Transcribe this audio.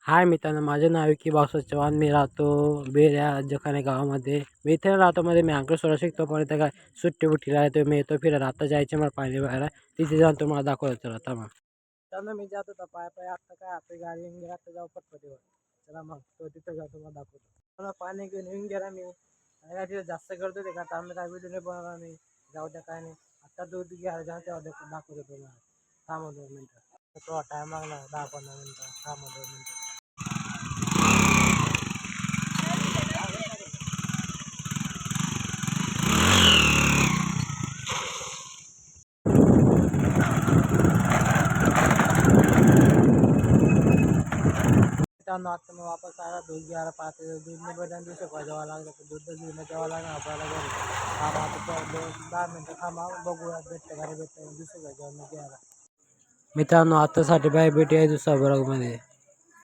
हाय मित्रांनो, माझे नाव विकी बासुद चव्हाण. मी राहतो बेर या जखाने गावामध्ये. मी इथे राहतो मी अंकलेश्वरला शिकतो. पण इथं काय सुट्टी बुट्टी राहते, मी येतो फिरायला. आता जायचे मला पाणी बाहेर तिथे जाऊन तुम्हाला दाखवतो. चला आता मग त्यांना मी जात होता पाय पाय. आता काय आपली गाडी येऊन गेला, आता जाऊ पटपटीवर. चला मग तो तिथं जातो, तुम्हाला दाखवतो. मला पाणी घेऊन येऊन गेला मी. काय तिथे जास्त करतो ते का आम्ही काय व्हिडिओ नाही बनवला. मी जाऊ द्या काय नाही. आता दूध घ्यायला जाऊ तेव्हा दाखवतो तुम्हाला. थांबा 2 मिनटं. तो टाईम लागला 10-15 मिनटं. थांबा 2 मिनटं. मित्रांनो, आता मी वापस आला. दूध घ्यायला पाहते. दूध नाही भेटून दिवशी जेव्हा लागलं तर दूध घेऊन जेव्हा लागलं आपल्याला घरी. थांबा आता 10 मिनटं थांबा, बघूया भेटतं घरी भेटतं दुसरं जेव्हा मी घ्यायला. मित्रांनो, आतासाठी बाय भेटूया दुसऱ्या ब्लॉगमध्ये.